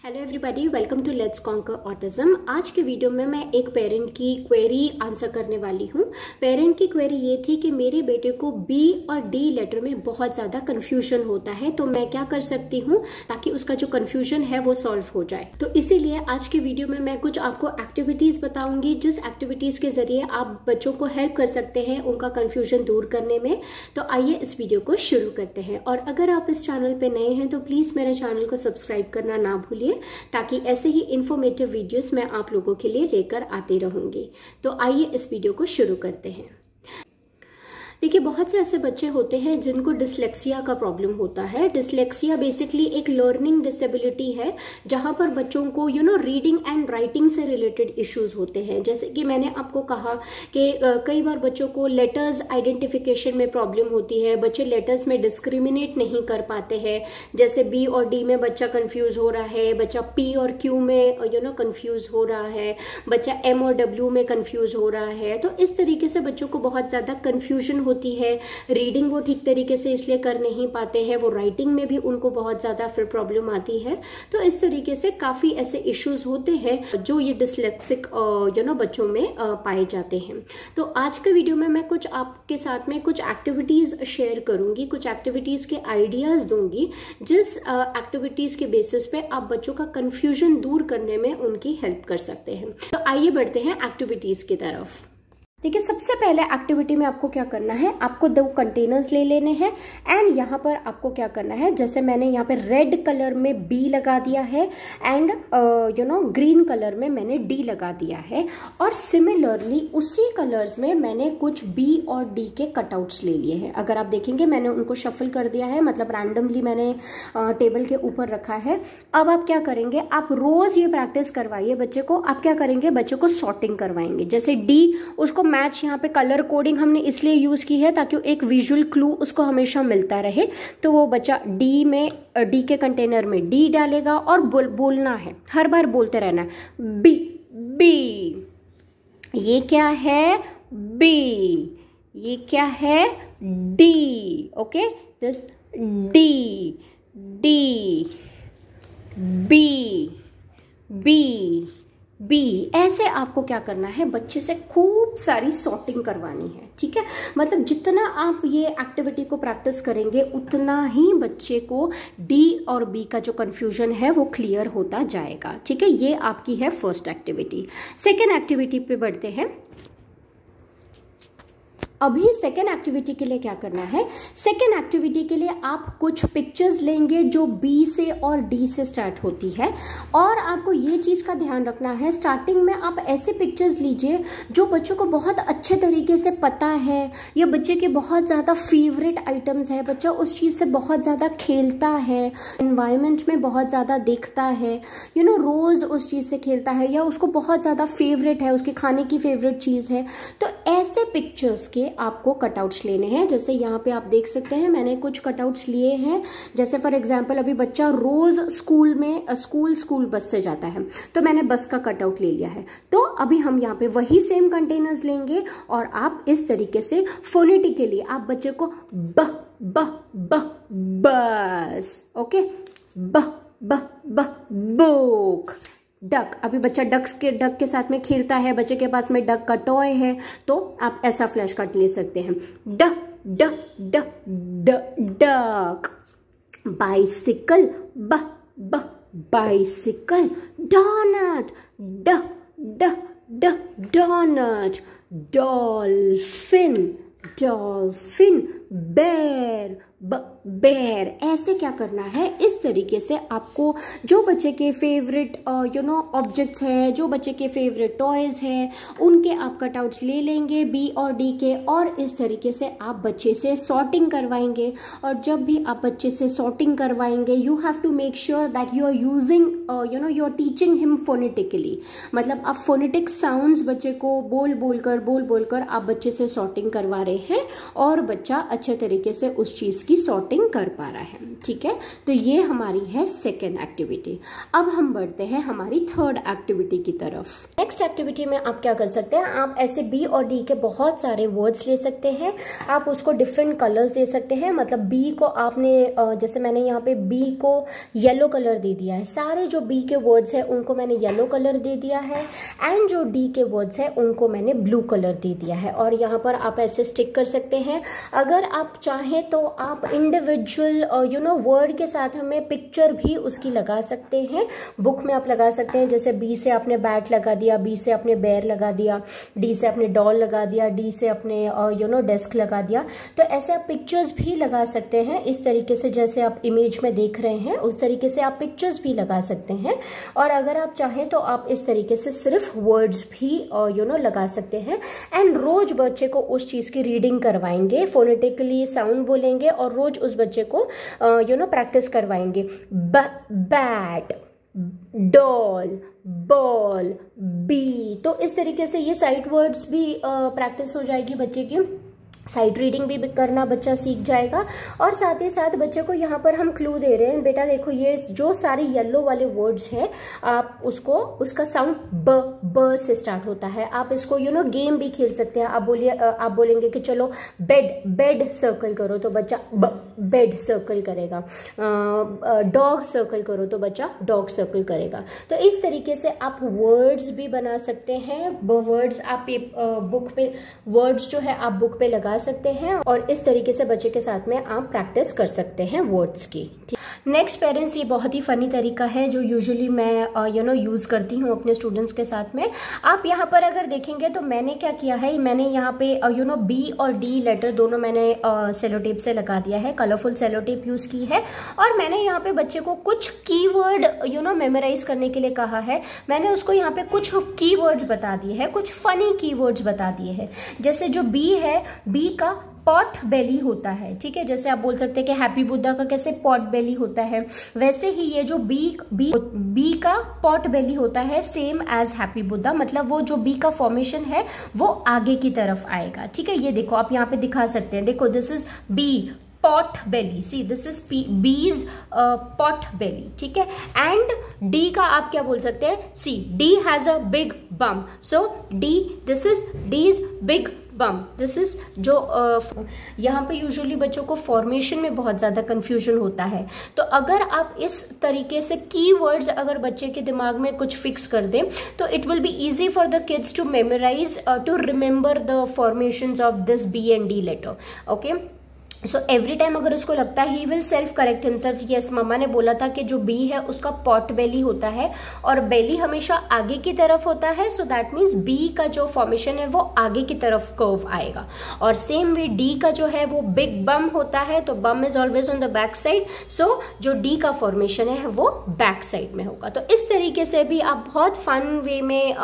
Hello everybody, welcome to let's conquer autism. आज के video में मैं एक पेरेंट की क्वेरी आंसर करने वाली हूँ। पेरेंट की क्वेरी ये थी कि मेरे बेटे को बी और डी लेटर में बहुत ज़्यादा कन्फ्यूजन होता है, तो मैं क्या कर सकती हूँ ताकि उसका जो कन्फ्यूजन है वो सॉल्व हो जाए। तो इसीलिए आज के वीडियो में मैं कुछ आपको एक्टिविटीज़ बताऊंगी, जिस एक्टिविटीज़ के जरिए आप बच्चों को हेल्प कर सकते हैं उनका कन्फ्यूजन दूर करने में। तो आइए इस वीडियो को शुरू करते हैं। और अगर आप इस चैनल पर नए हैं तो प्लीज़ मेरे चैनल को सब्सक्राइब करना ना भूलिए, ताकि ऐसे ही इंफॉर्मेटिव वीडियोस मैं आप लोगों के लिए लेकर आती रहूंगी। तो आइए इस वीडियो को शुरू करते हैं। देखिए, बहुत से ऐसे बच्चे होते हैं जिनको डिसलेक्सिया का प्रॉब्लम होता है। डिसलेक्सिया बेसिकली एक लर्निंग डिसेबिलिटी है, जहां पर बच्चों को रीडिंग एंड राइटिंग से रिलेटेड इश्यूज होते हैं। जैसे कि मैंने आपको कहा कि कई बार बच्चों को लेटर्स आइडेंटिफिकेशन में प्रॉब्लम होती है। बच्चे लेटर्स में डिस्क्रिमिनेट नहीं कर पाते हैं। जैसे बी और डी में बच्चा कंफ्यूज हो रहा है, बच्चा पी और क्यू में कंफ्यूज हो रहा है, बच्चा एम और डब्ल्यू में कंफ्यूज हो रहा है। तो इस तरीके से बच्चों को बहुत ज्यादा कंफ्यूजन होती है। रीडिंग वो ठीक तरीके से इसलिए कर नहीं पाते हैं, वो राइटिंग में भी उनको बहुत ज्यादा फिर प्रॉब्लम आती है। तो इस तरीके से काफी ऐसे इश्यूज होते हैं जो ये डिसलेक्सिक बच्चों में पाए जाते हैं। तो आज के वीडियो में मैं कुछ आपके साथ में कुछ एक्टिविटीज शेयर करूंगी, कुछ एक्टिविटीज के आइडियाज दूंगी, जिस एक्टिविटीज के बेसिस पे आप बच्चों का कंफ्यूजन दूर करने में उनकी हेल्प कर सकते हैं। तो आइए बढ़ते हैं एक्टिविटीज की तरफ। देखिए, सबसे पहले एक्टिविटी में आपको क्या करना है, आपको 2 कंटेनर्स ले लेने हैं एंड यहाँ पर आपको क्या करना है, जैसे मैंने यहाँ पे रेड कलर में बी लगा दिया है एंड ग्रीन कलर में मैंने डी लगा दिया है। और सिमिलरली उसी कलर्स में मैंने कुछ बी और डी के कटआउट्स ले लिए हैं। अगर आप देखेंगे मैंने उनको शफल कर दिया है, मतलब रैंडमली मैंने टेबल के ऊपर रखा है। अब आप क्या करेंगे, आप रोज ये प्रैक्टिस करवाइए बच्चे को। आप क्या करेंगे, बच्चे को सॉर्टिंग करवाएंगे। जैसे डी, उसको मैच, यहाँ पे कलर कोडिंग हमने इसलिए यूज की है ताकि एक विजुअल क्लू उसको हमेशा मिलता रहे। तो वो बच्चा डी के कंटेनर में डी डालेगा और बोलना है, हर बार बोलते रहना है बी बी। ये क्या है, बी। ये क्या है, D. Okay, this D D B B B. ऐसे आपको क्या करना है, बच्चे से खूब सारी सॉर्टिंग करवानी है। ठीक है, मतलब जितना आप ये एक्टिविटी को प्रैक्टिस करेंगे उतना ही बच्चे को डी और बी का जो कंफ्यूजन है वो क्लियर होता जाएगा। ठीक है, ये आपकी है फर्स्ट एक्टिविटी। सेकेंड एक्टिविटी पे बढ़ते हैं। अभी सेकेंड एक्टिविटी के लिए क्या करना है, सेकेंड एक्टिविटी के लिए आप कुछ पिक्चर्स लेंगे जो बी से और डी से स्टार्ट होती है। और आपको ये चीज का ध्यान रखना है, स्टार्टिंग में आप ऐसे पिक्चर्स लीजिए जो बच्चों को बहुत अच्छे तरीके से पता है, या बच्चे के बहुत ज्यादा फेवरेट आइटम्स है, बच्चा उस चीज से बहुत ज्यादा खेलता है, एनवायरमेंट में बहुत ज्यादा देखता है, रोज उस चीज से खेलता है, या उसको बहुत ज्यादा फेवरेट है, उसके खाने की फेवरेट चीज है। तो ऐसे पिक्चर्स के आपको कटआउट्स लेने हैं। जैसे यहाँ पे आप देख सकते हैं मैंने कुछ कटआउट्स लिए हैं। जैसे फॉर एग्जांपल, अभी बच्चा रोज स्कूल बस से जाता है, तो मैंने बस का कटआउट ले लिया है। तो अभी हम यहाँ पे वही सेम कंटेनर्स लेंगे और आप इस तरीके से फोनेटिकली आप बच्चे को ब ब ब बस, ओके, ब ब ब बुक। डक, अभी बच्चा डक के साथ में खेलता है, बच्चे के पास में डक का टॉय है, तो आप ऐसा फ्लैश कार्ड ले सकते हैं। ड ड ड ड डक। बाइसिकल, ब ब बाइसिकल। डोनट, ड ड ड डोनट। Dolphin, dolphin. बेर, बेर। ऐसे क्या करना है, इस तरीके से आपको जो बच्चे के फेवरेट ऑब्जेक्ट्स हैं, जो बच्चे के फेवरेट टॉयज हैं, उनके आप कटआउट्स ले लेंगे बी और डी के, और इस तरीके से आप बच्चे से सॉर्टिंग करवाएंगे। और जब भी आप बच्चे से सॉर्टिंग करवाएंगे, you have to make sure that you are using you are teaching him phonetically. मतलब आप फोनेटिक साउंड्स बच्चे को बोल बोलकर आप बच्चे से सॉर्टिंग करवा रहे हैं और बच्चा अच्छे तरीके से उस चीज की सॉर्टिंग स्पॉटिंग कर पा रहा है। ठीक है, तो ये हमारी है सेकेंड एक्टिविटी। अब हम बढ़ते हैं हमारी थर्ड एक्टिविटी की तरफ। नेक्स्ट एक्टिविटी में आप क्या कर सकते हैं, आप ऐसे बी और डी के बहुत सारे वर्ड्स ले सकते हैं, आप उसको डिफरेंट कलर्स दे सकते हैं। मतलब बी को आपने जैसे मैंने यहाँ पे बी को येलो कलर दे दिया है, सारे जो बी के वर्ड्स हैं उनको मैंने येलो कलर दे दिया है, एंड जो डी के वर्ड्स हैं उनको मैंने ब्लू कलर दे दिया है। और यहाँ पर आप ऐसे स्टिक कर सकते हैं। अगर आप चाहें तो आप इंडिविजुअल वर्ड के साथ हमें पिक्चर भी उसकी लगा सकते हैं, बुक में आप लगा सकते हैं। जैसे बी से आपने बैट लगा दिया, बी से आपने बेयर लगा दिया, डी से आपने डॉल लगा दिया, डी से आपने डेस्क लगा दिया। तो ऐसे आप पिक्चर्स भी लगा सकते हैं। इस तरीके से जैसे आप इमेज में देख रहे हैं उस तरीके से आप पिक्चर्स भी लगा सकते हैं। और अगर आप चाहें तो आप इस तरीके से सिर्फ वर्ड्स भी लगा सकते हैं। एंड रोज बच्चे को उस चीज की रीडिंग करवाएंगे, फोनेटिकली साउंड बोलेंगे और रोज उस बच्चे को प्रैक्टिस करवाएंगे। Bat, doll, ball, B. तो इस तरीके से ये साइट वर्ड्स भी प्रैक्टिस हो जाएगी बच्चे की, साइट रीडिंग भी करना बच्चा सीख जाएगा। और साथ ही साथ बच्चे को यहाँ पर हम क्लू दे रहे हैं, बेटा देखो ये जो सारे येलो वाले वर्ड्स हैं आप उसको, उसका साउंड ब से स्टार्ट होता है। आप इसको गेम भी खेल सकते हैं। आप बोलेंगे कि चलो बेड सर्कल करो तो बच्चा बेड सर्कल करेगा, डॉग सर्कल करो तो बच्चा डॉग सर्कल करेगा। तो इस तरीके से आप वर्ड्स भी बना सकते हैं। वर्ड्स आप बुक पे, वर्ड्स जो है आप बुक पे लगा सकते हैं और इस तरीके से बच्चे के साथ में आप प्रैक्टिस कर सकते हैं वर्ड्स की। नेक्स्ट पेरेंट्स, ये बहुत ही फनी तरीका है जो यूजुअली मैं यूज करती हूँ अपने स्टूडेंट्स के साथ में। आप यहाँ पर अगर देखेंगे तो मैंने क्या किया है, मैंने यहाँ पे बी और डी लेटर दोनों मैंने सेलो टेप से लगा दिया है, कलरफुल सेलो टेप यूज की है। और मैंने यहाँ पे बच्चे को कुछ कीवर्ड मेमोराइज करने के लिए कहा है। मैंने उसको यहाँ पे कुछ कीवर्ड्स बता दिए हैं, कुछ फनी कीवर्ड्स बता दिए हैं। जैसे जो बी है, बी का पॉट बेली होता है। ठीक है, जैसे आप बोल सकते हैं कि हैप्पी बुद्धा का कैसे पॉट बेली होता है, वैसे ही ये जो बी का पॉट बेली होता है सेम एज हैप्पी बुद्धा। मतलब वो जो बी का फॉर्मेशन है वो आगे की तरफ आएगा। ठीक है, ये देखो आप यहाँ पे दिखा सकते हैं, देखो this is B pot belly, see this is bees pot belly। ठीक है, एंड D का आप क्या बोल सकते हैं, see D has a big bum, so this is D's big bum। This is जो यहाँ पे यूजुअली बच्चों को फॉर्मेशन में बहुत ज्यादा कंफ्यूजन होता है। तो अगर आप इस तरीके से कीवर्ड्स अगर बच्चे के दिमाग में कुछ फिक्स कर दें तो it will be easy for the kids to memorize, to remember the formations of this B and D letter. Okay, so every time अगर उसको लगता है he will self correct himself, yes मम्मा ने बोला था कि जो बी है उसका पॉट बेली होता है और बेली हमेशा आगे की तरफ होता है। सो दैट मीन्स बी का जो फॉर्मेशन है वो आगे की तरफ कर्व आएगा। और सेम वे डी का जो है वो बिग बम होता है, तो bum is always on the back side, so जो डी का फॉर्मेशन है वो बैक साइड में होगा। तो इस तरीके से भी आप बहुत फन वे में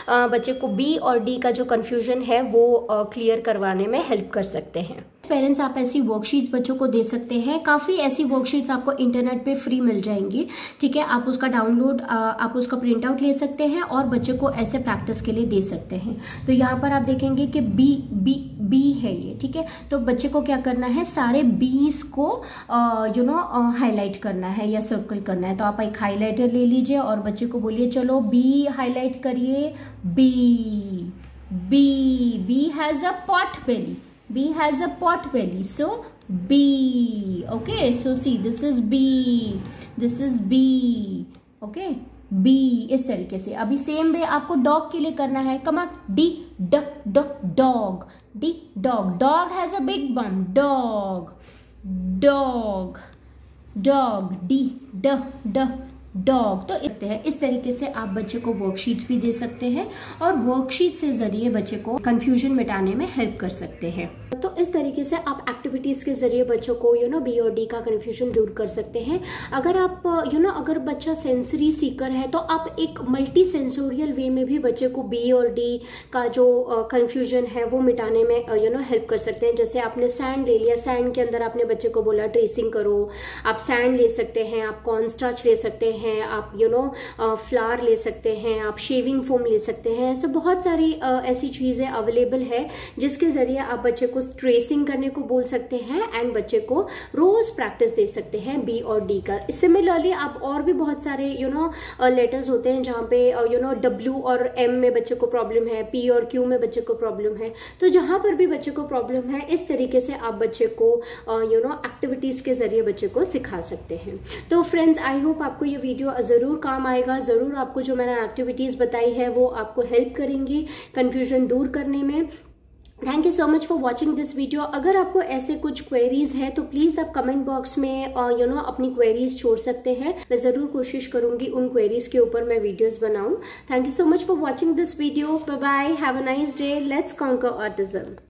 बच्चे को बी और डी का जो कंफ्यूजन है वो क्लियर करवाने में हेल्प कर सकते हैं। पेरेंट्स, आप ऐसी वर्कशीट्स बच्चों को दे सकते हैं। काफ़ी ऐसी वर्कशीट्स आपको इंटरनेट पे फ्री मिल जाएंगी। ठीक है, आप उसका डाउनलोड, आप उसका प्रिंट आउट ले सकते हैं और बच्चे को ऐसे प्रैक्टिस के लिए दे सकते हैं। तो यहाँ पर आप देखेंगे कि बी है ये। ठीक है, तो बच्चे को क्या करना है, सारे बीज को हाईलाइट करना है या सर्कल करना है। तो आप एक हाईलाइटर ले लीजिए और बच्चे को बोलिए चलो बी हाईलाइट करिए। B has a pot belly, B has a pot belly, so B. Okay, so see this is B, this is B. Okay, B इस तरीके से। अभी सेम वे आपको डॉग के लिए करना है। Come on, D dog, D dog, dog has a big bomb, dog D dog. तो इस तरीके से आप बच्चे को वर्कशीट्स भी दे सकते हैं और वर्कशीट से जरिए बच्चे को कंफ्यूजन मिटाने में हेल्प कर सकते हैं। तो इस तरीके से आप एक्टिविटीज के जरिए बच्चों को बी और डी का कंफ्यूजन दूर कर सकते हैं। अगर आप अगर बच्चा सेंसरी सीकर है तो आप एक मल्टी सेंसोरियल वे में भी बच्चे को बी और डी का जो कंफ्यूजन है वो मिटाने में हेल्प कर सकते हैं। जैसे आपने सैंड ले लिया, सैंड के अंदर आपने बच्चे को बोला ट्रेसिंग करो, आप सैंड ले सकते हैं, आप कॉर्न स्टार्च ले सकते हैं, हैं, आप फ्लावर ले सकते हैं, आप शेविंग फोम ले सकते हैं। सो बहुत सारी ऐसी चीजें अवेलेबल है जिसके जरिए आप बच्चे को ट्रेसिंग करने को बोल सकते हैं एंड बच्चे को रोज प्रैक्टिस दे सकते हैं बी और डी का। सिमिलरली आप और भी बहुत सारे लेटर्स होते हैं जहाँ पे डब्ल्यू और एम में बच्चे को प्रॉब्लम है, पी और क्यू में बच्चे को प्रॉब्लम है। तो जहां पर भी बच्चे को प्रॉब्लम है इस तरीके से आप बच्चे को एक्टिविटीज के जरिए बच्चे को सिखा सकते हैं। तो फ्रेंड्स, आई होप आपको ये वीडियो जरूर काम आएगा। जरूर आपको जो मैंने एक्टिविटीज बताई है वो आपको हेल्प करेंगी कंफ्यूजन दूर करने में। Thank you so much for watching this video. अगर आपको ऐसे कुछ क्वेरीज है तो प्लीज आप कमेंट बॉक्स में अपनी क्वेरीज छोड़ सकते हैं। मैं जरूर कोशिश करूंगी उन क्वेरीज के ऊपर मैं वीडियोस बनाऊं। Thank you so much for watching this video. Bye bye, have a nice day, let's conquer autism.